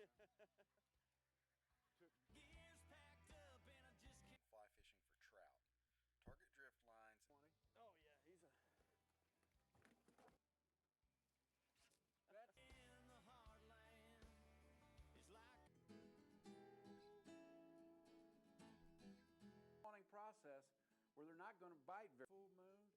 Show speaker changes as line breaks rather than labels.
Gears packed up and I just can't.
Fly fishing for trout. Target drift lines.
20.
Oh yeah, he's a.
That's
In the heartland, it's like
spawning process where they're not going to bite very full moon.